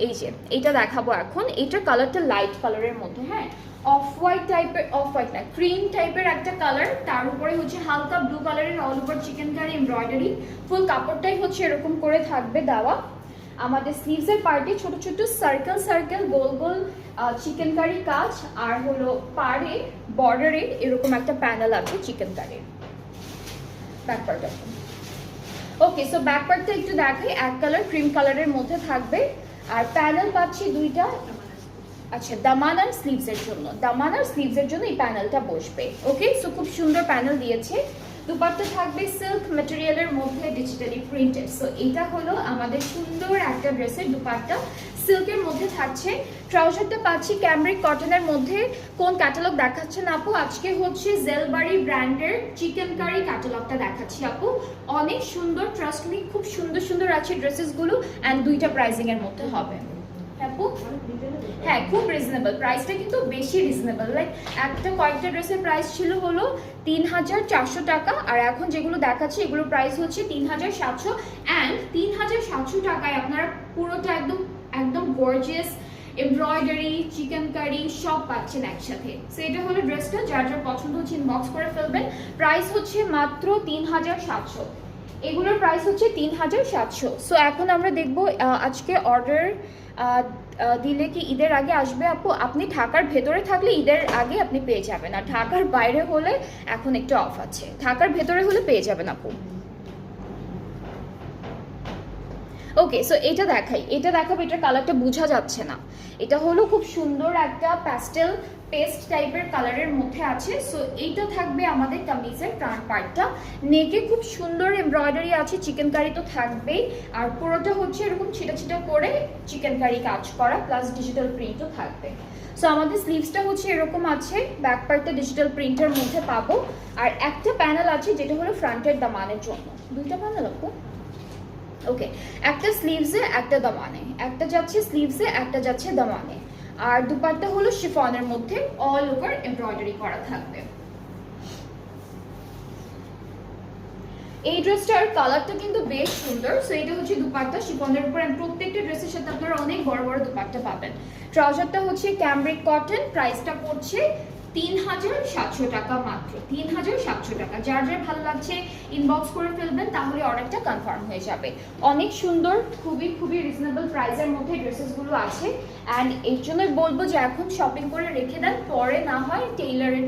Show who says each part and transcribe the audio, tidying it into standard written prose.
Speaker 1: এই যে এটা দেখাবো এখন, এটার কালারটা লাইট কালারের মধ্যে, হ্যাঁ অফ হোয়াইট টাইপের, অফ হোয়াইট না ক্রিম টাইপের একটা কালার, তার উপরে হচ্ছে হালকা ব্লু কালারের all over chikankari embroidery, full কাপড়টাই হচ্ছে এরকম করে থাকবে দেওয়া। আমাদের স্লিভসের পার্টে ছোট ছোট সার্কেল সার্কেল গোল গোল চিকেন কারি কাজ, আর হলো পাড়ে বর্ডারে এরকম একটা প্যানেল আছে চিকেন কারির। ব্যাক পার্টটা ওকে, সো ব্যাক পার্টটা একটু দেখাই, এক কালার ক্রিম কালারের মধ্যে থাকবে, আর প্যানেল পাচ্ছি দুইটা। আচ্ছা, দামান আর স্লিভসের জন্য, দামান আর স্লিভসের জন্য এই প্যানেলটা বসবে। ওকে, সো খুব সুন্দর প্যানেল দিয়েছে। দুপাট্টা থাকবে সিল্ক ম্যাটেরিয়ালের মধ্যে ডিজিটালি প্রিন্টেড। সো এটা হলো আমাদের সুন্দর একটা ড্রেসের দুপাট্টা, সিল্কের মধ্যে থাকছে। ট্রাউজারটা পাচ্ছি ক্যামব্রিক কটনের মধ্যে। কোন ক্যাটালগ দেখাচ্ছেন আপু? আজকে হচ্ছে জেলবারি ব্র্যান্ডের চিকেন কারি ক্যাটালগটা দেখাচ্ছি আপু। অনেক সুন্দর, ট্রাস্ট মি, খুব সুন্দর সুন্দর আছে ড্রেসেসগুলো, অ্যান্ড দুইটা প্রাইসিং এর মধ্যে হবে আপু। হ্যাঁ, খুব রিজনেবল, প্রাইসটা কিন্তু বেশি রিজনেবল। লাইক একটা কয়েকটা ড্রেসের প্রাইস ছিল হলো 3400 টাকা, আর এখন যেগুলো দেখাচ্ছি এগুলোর প্রাইস হচ্ছে 3700, অ্যান্ড 3700 টাকায় আপনারা পুরোটা একদম একদম গর্জিয়াস এমব্রয়ডারি চিকেন কারি সব পাচ্ছেন একসাথে। সো এটা হলো ড্রেসটা, যার যার পছন্দ হচ্ছে ইনবক্স করে ফেলবেন। প্রাইস হচ্ছে মাত্র 3700, এগুলোর প্রাইস হচ্ছে 3700। সো এখন আমরা দেখবো আজকে অর্ডার দিলে কি ঈদের আগে আসবে আপু? আপনি ঢাকার ভেতরে থাকলে ঈদের আগে আপনি পেয়ে যাবেন, আর ঢাকার বাইরে হলে এখন একটু অফ আছে, ঢাকার ভেতরে হলে পেয়ে যাবেন আপু। ওকে, সো এটা দেখাই, এটা দেখাবো, এটার কালারটা বোঝা যাচ্ছে না। এটা হলো খুব সুন্দর একটা প্যাস্টেল পেস্ট টাইপের কালারের মধ্যে আছে। সো এইটা থাকবে আমাদের কামিজের ফ্রন্ট পার্টটা, নেকে খুব সুন্দর এমব্রয়ডারি আছে, চিকেন কারি তো থাকবেই, আর পুরোটা হচ্ছে এরকম ছিটা ছিটা করে চিকেন কারি কাজ করা, প্লাস ডিজিটাল প্রিন্টও থাকবে। সো আমাদের স্লিভসটা হচ্ছে এরকম আছে, ব্যাক পার্টটা ডিজিটাল প্রিন্টের মধ্যে পাবো, আর একটা প্যানেল আছে যেটা হলো ফ্রন্টের দামানের জন্য। দুইটা প্যানেল আপু? ওকে, একটা স্লিভসে একটা দামানে, একটা যাচ্ছে স্লিভসে একটা যাচ্ছে দামানে, আর দুপাট্টা হলো শিফনের মধ্যে অল ওভার এমব্রয়ডারি করা থাকবে। এই ড্রেসটার কালারটা কিন্তু বেশ সুন্দর। সো এটা হচ্ছে দুপাট্টা শিফনের উপর, প্রত্যেকটা ড্রেসের সাথে আপনারা অনেক বড় বড় দুপাট্টা পাবেন। ট্রাউজারটা হচ্ছে ক্যামব্রিক কটন, প্রাইসটা পড়ছে 3700 টাকা, মাত্র 3700 টাকা। যার যার ভালো লাগছে ইনবক্স করে ফেলবেন, তাহলে অর্ডারটা কনফার্ম হয়ে যাবে। অনেক সুন্দর, খুবই খুবই রিজনেবল প্রাইসের মধ্যে ড্রেসেসগুলো আছে, অ্যান্ড এর জন্যই বলবো যে এখন শপিং করে রেখে দেন, পরে না হয় টেইলারের